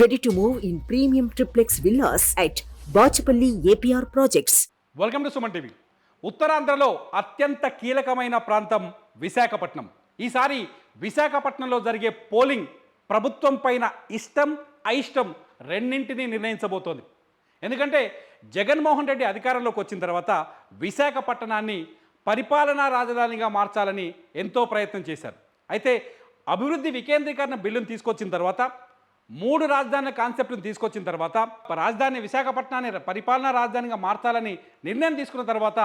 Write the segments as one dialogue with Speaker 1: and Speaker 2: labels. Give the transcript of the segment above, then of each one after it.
Speaker 1: Ready to move in premium triplex villas at Bachapalli APR Projects.
Speaker 2: Welcome to Suman TV. ఉత్తరాంధ్రలో అత్యంత కీలకమైన ప్రాంతం విశాఖపట్నం. ఈసారి విశాఖపట్నంలో జరిగే పోలింగ్ ప్రభుత్వం పైన ఇష్టం అయిష్టం రెండింటినీ నిర్ణయించబోతోంది. ఎందుకంటే జగన్మోహన్ రెడ్డి అధికారంలోకి వచ్చిన తర్వాత విశాఖపట్నాన్ని పరిపాలనా రాజధానిగా మార్చాలని ఎంతో ప్రయత్నం చేశారు. అయితే అభివృద్ధి వికేంద్రీకరణ బిల్లును తీసుకొచ్చిన తర్వాత, మూడు రాజధానుల కాన్సెప్ట్ను తీసుకొచ్చిన తర్వాత, రాజధాని విశాఖపట్నాన్ని పరిపాలనా రాజధానిగా మార్చాలని నిర్ణయం తీసుకున్న తర్వాత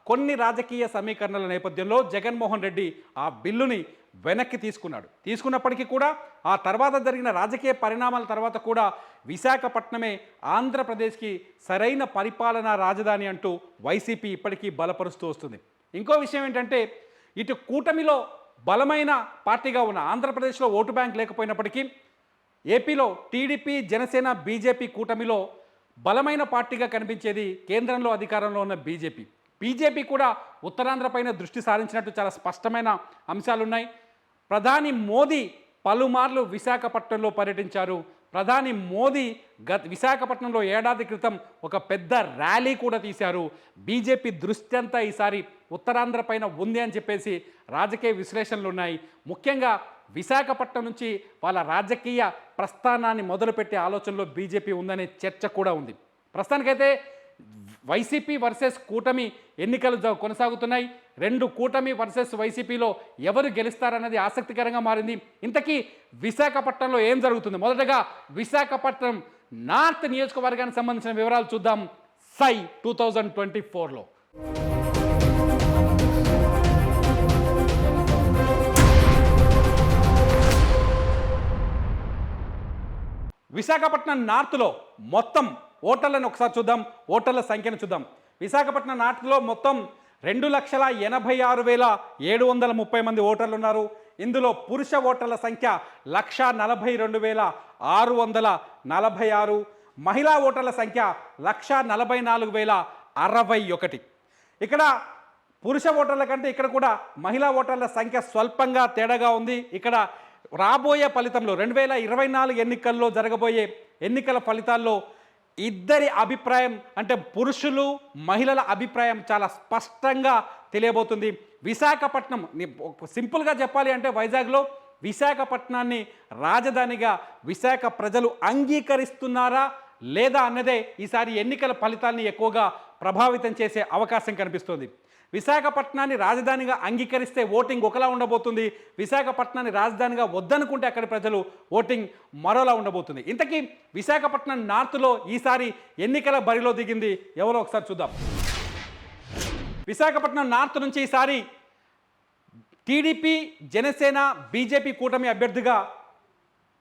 Speaker 2: కొన్ని రాజకీయ సమీకరణల నేపథ్యంలో జగన్మోహన్ రెడ్డి ఆ బిల్లుని వెనక్కి తీసుకున్నప్పటికీ కూడా ఆ తర్వాత జరిగిన రాజకీయ పరిణామాల తర్వాత కూడా విశాఖపట్నమే ఆంధ్రప్రదేశ్కి సరైన పరిపాలనా రాజధాని అంటూ వైసీపీ ఇప్పటికీ బలపరుస్తూ వస్తుంది. ఇంకో విషయం ఏంటంటే, ఇటు కూటమిలో బలమైన పార్టీగా ఉన్న ఆంధ్రప్రదేశ్లో ఓటు బ్యాంక్ లేకపోయినప్పటికీ ఏపీలో టీడీపీ, జనసేన, బీజేపీ కూటమిలో బలమైన పార్టీగా కనిపించేది కేంద్రంలో అధికారంలో ఉన్న బీజేపీ కూడా ఉత్తరాంధ్రపైన దృష్టి సారించినట్టు చాలా స్పష్టమైన అంశాలున్నాయి. ప్రధాని మోదీ పలుమార్లు విశాఖపట్నంలో పర్యటించారు. ప్రధాని మోదీ విశాఖపట్నంలో ఏడాది క్రితం ఒక పెద్ద ర్యాలీ కూడా తీశారు. బీజేపీ దృష్టి అంతా ఈసారి ఉత్తరాంధ్ర పైన ఉంది అని చెప్పేసి రాజకీయ విశ్లేషణలు ఉన్నాయి. ముఖ్యంగా విశాఖపట్నం నుంచి వాళ్ళ రాజకీయ ప్రస్థానాన్ని మొదలుపెట్టే ఆలోచనలో బీజేపీ ఉందనే చర్చ కూడా ఉంది. ప్రస్తుతానికైతే వైసీపీ వర్సెస్ కూటమి ఎన్నికలు కొనసాగుతున్నాయి. రెండు కూటమి వర్సెస్ వైసీపీలో ఎవరు గెలుస్తారన్నది ఆసక్తికరంగా మారింది. ఇంతకీ విశాఖపట్నంలో ఏం జరుగుతుంది? మొదటగా విశాఖపట్నం నార్త్ నియోజకవర్గానికి సంబంధించిన వివరాలు చూద్దాం. సై 2024లో విశాఖపట్నం నార్త్లో మొత్తం ఓటర్లను ఒకసారి చూద్దాం. ఓటర్ల సంఖ్యను చూద్దాం. విశాఖపట్నం నార్త్లో మొత్తం 2,86,730 మంది ఓటర్లు ఉన్నారు. ఇందులో పురుష ఓటర్ల సంఖ్య 1,42,646, మహిళా ఓటర్ల సంఖ్య 1,44,061. ఇక్కడ పురుష ఓటర్ల కంటే ఇక్కడ కూడా మహిళా ఓటర్ల సంఖ్య స్వల్పంగా తేడాగా ఉంది. ఇక్కడ రాబోయే ఫలితంలో 2024 ఎన్నికల్లో జరగబోయే ఎన్నికల ఫలితాల్లో ఇద్దరి అభిప్రాయం, అంటే పురుషులు మహిళల అభిప్రాయం చాలా స్పష్టంగా తెలియబోతుంది. విశాఖపట్నం సింపుల్గా చెప్పాలి అంటే వైజాగ్లో విశాఖపట్నాన్ని రాజధానిగా విశాఖ ప్రజలు అంగీకరిస్తున్నారా లేదా అన్నదే ఈసారి ఎన్నికల ఫలితాల్ని ఎక్కువగా ప్రభావితం చేసే అవకాశం కనిపిస్తుంది. విశాఖపట్నాన్ని రాజధానిగా అంగీకరిస్తే ఓటింగ్ ఒకలా ఉండబోతుంది. విశాఖపట్నాన్ని రాజధానిగా వద్దనుకుంటే అక్కడి ప్రజలు ఓటింగ్ మరోలా ఉండబోతుంది. ఇంతకీ విశాఖపట్నం నార్త్లో ఈసారి ఎన్నికల బరిలో దిగింది ఎవరో ఒకసారి చూద్దాం. విశాఖపట్నం నార్త్ నుంచి ఈసారి టీడీపీ, జనసేన, బీజేపీ కూటమి అభ్యర్థిగా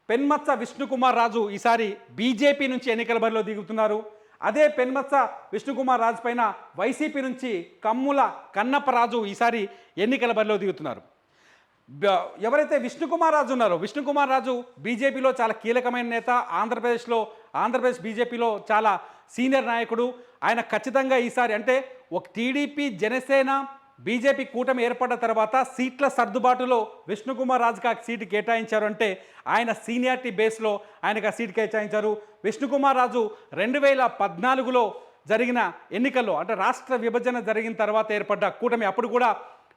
Speaker 2: పెన్మత్స విష్ణుకుమార్ రాజు ఈసారి బీజేపీ నుంచి ఎన్నికల బరిలో దిగుతున్నారు. అదే పెన్మత్స విష్ణుకుమార్ రాజు పైన వైసీపీ నుంచి కమ్ముల కన్నప్పరాజు ఈసారి ఎన్నికల బరిలో దిగుతున్నారు. ఎవరైతే విష్ణుకుమార్ రాజు ఉన్నారో, విష్ణుకుమార్ రాజు బీజేపీలో చాలా కీలకమైన నేత, ఆంధ్రప్రదేశ్ బీజేపీలో చాలా సీనియర్ నాయకుడు. ఆయన ఖచ్చితంగా ఈసారి అంటే ఒక టీడీపీ, జనసేన, బీజేపీ కూటమి ఏర్పడ్డ తర్వాత సీట్ల సర్దుబాటులో విష్ణుకుమార్ రాజుకి ఆ సీటు కేటాయించారు. అంటే ఆయన సీనియారిటీ బేస్లో ఆయనకు ఆ సీటు కేటాయించారు. విష్ణుకుమార్ రాజు 2014లో జరిగిన ఎన్నికల్లో, అంటే రాష్ట్ర విభజన జరిగిన తర్వాత ఏర్పడ్డ కూటమి, అప్పుడు కూడా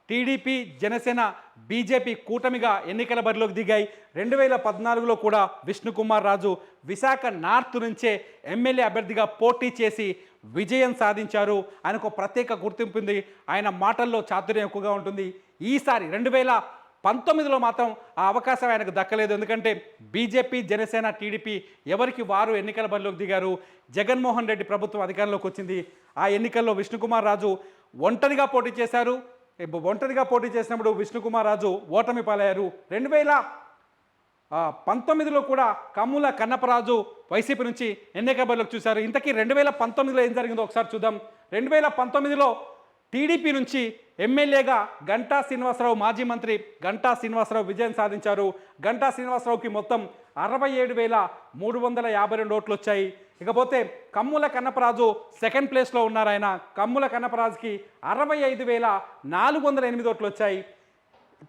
Speaker 2: టీడీపీ, జనసేన, బీజేపీ కూటమిగా ఎన్నికల బరిలోకి దిగాయి. 2014లో కూడా విష్ణుకుమార్ రాజు విశాఖ నార్త్ నుంచే ఎమ్మెల్యే అభ్యర్థిగా పోటీ చేసి విజయం సాధించారు. ఆయనకు ప్రత్యేక గుర్తింపు ఉంది. ఆయన మాటల్లో చాతుర్యం ఎక్కువగా ఉంటుంది. ఈసారి 2019లో మాత్రం ఆ అవకాశం ఆయనకు దక్కలేదు. ఎందుకంటే బీజేపీ, జనసేన, టీడీపీ ఎవరికి వారు ఎన్నికల బరిలోకి దిగారు. జగన్మోహన్ రెడ్డి ప్రభుత్వం అధికారంలోకి వచ్చింది. ఆ ఎన్నికల్లో విష్ణుకుమార్ రాజు ఒంటరిగా పోటీ చేశారు. ఒంటరిగా పోటీ చేసినప్పుడు విష్ణుకుమార్ రాజు ఓటమి పాలయ్యారు. 2019లో కూడా కమ్ముల కన్నప్పరాజు వైసీపీ నుంచి ఎన్నికల బరిలోకి చూశారు. ఇంతకీ 2019లో ఏం జరిగిందో ఒకసారి చూద్దాం. 2019లో టీడీపీ నుంచి ఎమ్మెల్యేగా గంటా శ్రీనివాసరావు, మాజీ మంత్రి గంటా శ్రీనివాసరావు విజయం సాధించారు. గంటా శ్రీనివాసరావుకి మొత్తం 67,352 ఓట్లు వచ్చాయి. ఇకపోతే కమ్ముల కన్నప్పరాజు సెకండ్ ప్లేస్లో ఉన్నారు. ఆయన కమ్ముల కన్నప్పరాజుకి 65,408 ఓట్లు వచ్చాయి.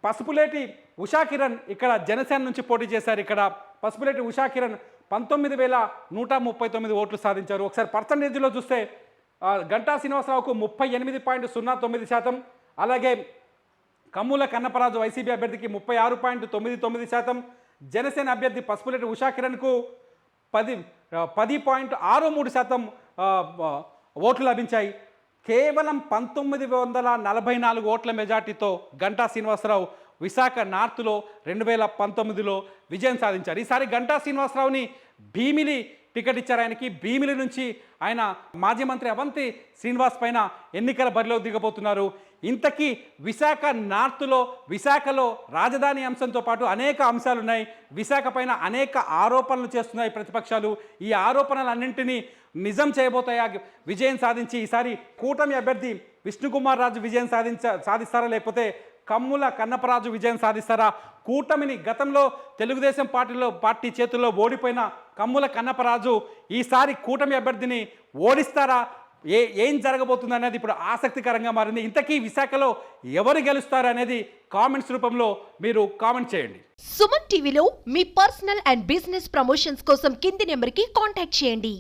Speaker 2: పసుపులేటి ఉషా కిరణ్ ఇక్కడ జనసేన నుంచి పోటీ చేశారు. ఇక్కడ పసుపులేటి ఉషా కిరణ్ 19,139 ఓట్లు సాధించారు. ఒకసారి పర్సంటేజ్లో చూస్తే గంటా శ్రీనివాసరావుకు 38.09%, అలాగే కమ్ముల కన్నపరాజు వైసీపీ అభ్యర్థికి 36.99%, జనసేన అభ్యర్థి పసుపులేటి ఉషా కిరణ్కు 10.63% ఓట్లు లభించాయి. కేవలం 1944 ఓట్ల మెజార్టీతో గంటా శ్రీనివాసరావు విశాఖ నార్త్లో 2019లో విజయం సాధించారు. ఈసారి గంటా శ్రీనివాసరావుని భీమిలి టికెట్ ఇచ్చారు. ఆయనకి భీమిలి నుంచి ఆయన మాజీ మంత్రి అవంతి శ్రీనివాస్ పైన ఎన్నికల బరిలో దిగబోతున్నారు. ఇంతకీ విశాఖ నార్త్లో, విశాఖలో రాజధాని అంశంతో పాటు అనేక అంశాలు ఉన్నాయి. విశాఖ పైన అనేక ఆరోపణలు చేస్తున్నాయి ప్రతిపక్షాలు. ఈ ఆరోపణలన్నింటినీ నిజం చేయబోతాయా? విజయం సాధించి ఈసారి కూటమి అభ్యర్థి విష్ణుకుమార్ రాజు విజయం సాధిస్తారా, లేకపోతే కమ్ముల కన్నపరాజు విజయం సాధిస్తారా? కూటమిని గతంలో తెలుగుదేశం పార్టీ చేతుల్లో ఓడిపోయిన కమ్ముల కన్నపరాజు ఈసారి కూటమి అభ్యర్థిని ఓడిస్తారా? ఏం జరగబోతుంది అనేది ఇప్పుడు ఆసక్తికరంగా మారింది. ఇంతకీ విశాఖలో ఎవరు గెలుస్తారు అనేది కామెంట్స్ రూపంలో మీరు కామెంట్ చేయండి.
Speaker 3: సుమన్ టీవీలో మీ పర్సనల్ అండ్ బిజినెస్ ప్రమోషన్స్ కోసం కింది నెంబర్కి కాంటాక్ట్ చేయండి.